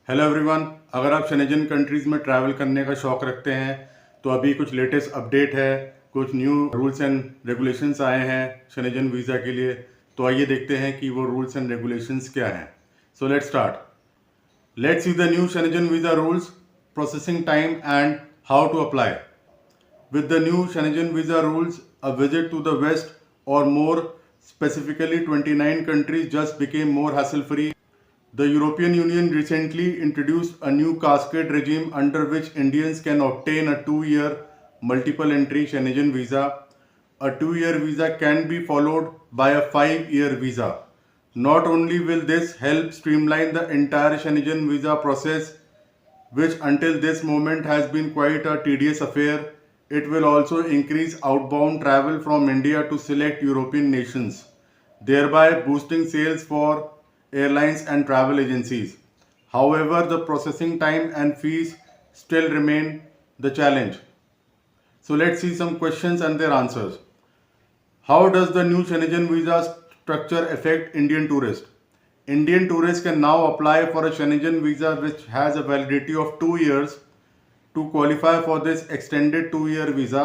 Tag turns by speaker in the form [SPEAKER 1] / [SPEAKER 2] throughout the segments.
[SPEAKER 1] Hello everyone. अगर आप Shenzhen countries में ट्रैवल करने का शौक़ रखते हैं तो अभी कुछ लेटेस्ट अपडेट है, कुछ न्यू रूल्स एंड रेगुलेशंस आए हैं शेंजन वीज़ा के लिए। तो आइए देखते हैं कि वो रूल्स एंड रेगुलेशंस क्या हैं। So let's start. Let's see the new Schengen visa rules, processing time and how to apply. With the new Schengen visa rules, a visit to the West, or more specifically 29 countries, just became more hassle-free. The European Union recently introduced a new cascade regime under which Indians can obtain a 2-year multiple entry Schengen visa. A 2-year visa can be followed by a 5-year visa. Not only will this help streamline the entire Schengen visa process, which until this moment has been quite a tedious affair, it will also increase outbound travel from India to select European nations, thereby boosting sales for airlines and travel agencies. However, the processing time and fees still remain the challenge. So let's see some questions and their answers. How does the new Schengen visa structure affect Indian tourists? Indian tourists can now apply for a Schengen visa which has a validity of 2 years. To qualify for this extended 2-year visa,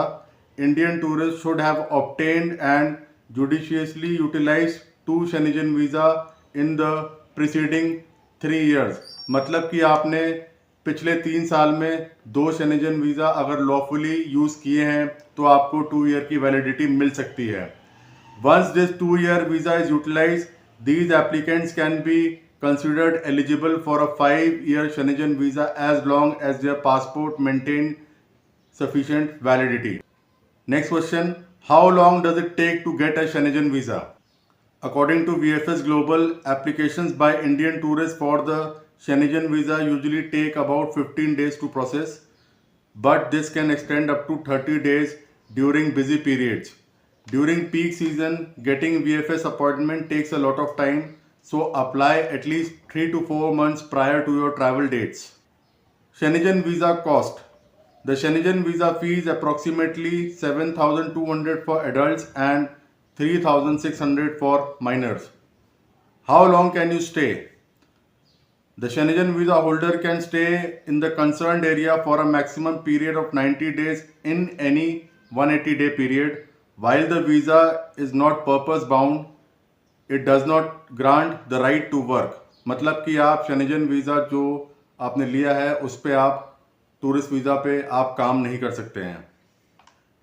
[SPEAKER 1] Indian tourists should have obtained and judiciously utilized 2 Schengen visa in the preceding 3 years. मतलब कि आपने पिछले 3 साल में 2 Shenzhen visa अगर lawfully use किए हैं तो आपको 2 ईयर की वैलिडिटी मिल सकती है। Once this 2-year visa is utilized, these applicants can be considered eligible for a 5-year Schengen visa as long as their passport maintain sufficient validity. Next question, how long does it take to get a Schengen visa? According to VFS Global, applications by Indian tourists for the Schengen visa usually take about 15 days to process, but this can extend up to 30 days during busy periods. During peak season, getting VFS appointment takes a lot of time, so apply at least 3 to 4 months prior to your travel dates. Schengen visa cost. The Schengen visa fee is approximately 7,200 for adults and 3,600 for minors. How long can you stay? The Schengen visa holder can stay in the concerned area for a maximum period of 90 days in any 180-day period. While the visa is not purpose bound, it does not grant the right to work. मतलब कि आप Schengen visa जो आपने लिया है उस पे आप टूरिस्ट वीज़ा पे आप काम नहीं कर सकते हैं.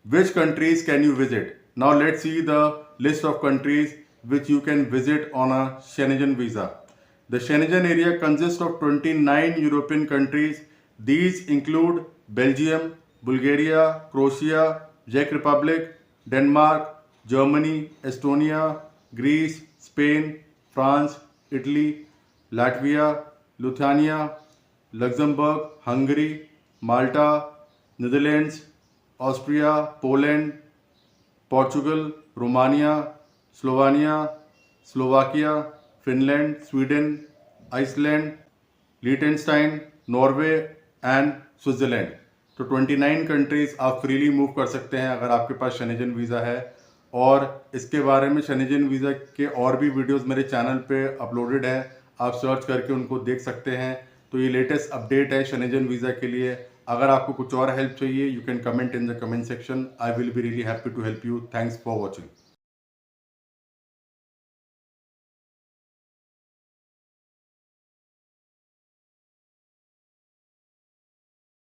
[SPEAKER 1] Which countries can you visit? Now let's see the list of countries which you can visit on a Schengen visa. The Schengen area consists of 29 European countries. These include Belgium, Bulgaria, Croatia, Czech Republic, Denmark, Germany, Estonia, Greece, Spain, France, Italy, Latvia, Lithuania, Luxembourg, Hungary, Malta, Netherlands, Austria, Poland, Portugal, Romania, Slovenia, Slovakia, Finland, Sweden, Iceland, Liechtenstein, Norway and Switzerland. तो 29 countries आप freely move कर सकते हैं अगर आपके पास Shenzhen visa है। और इसके बारे में शेंजन वीज़ा के और भी वीडियोस मेरे चैनल पे अपलोडेड है, आप सर्च करके उनको देख सकते हैं। तो ये लेटेस्ट अपडेट है शेंजन वीज़ा के लिए। अगर आपको कुछ और हेल्प चाहिए, you can comment in the comment section. I will be really happy to help you. Thanks for watching.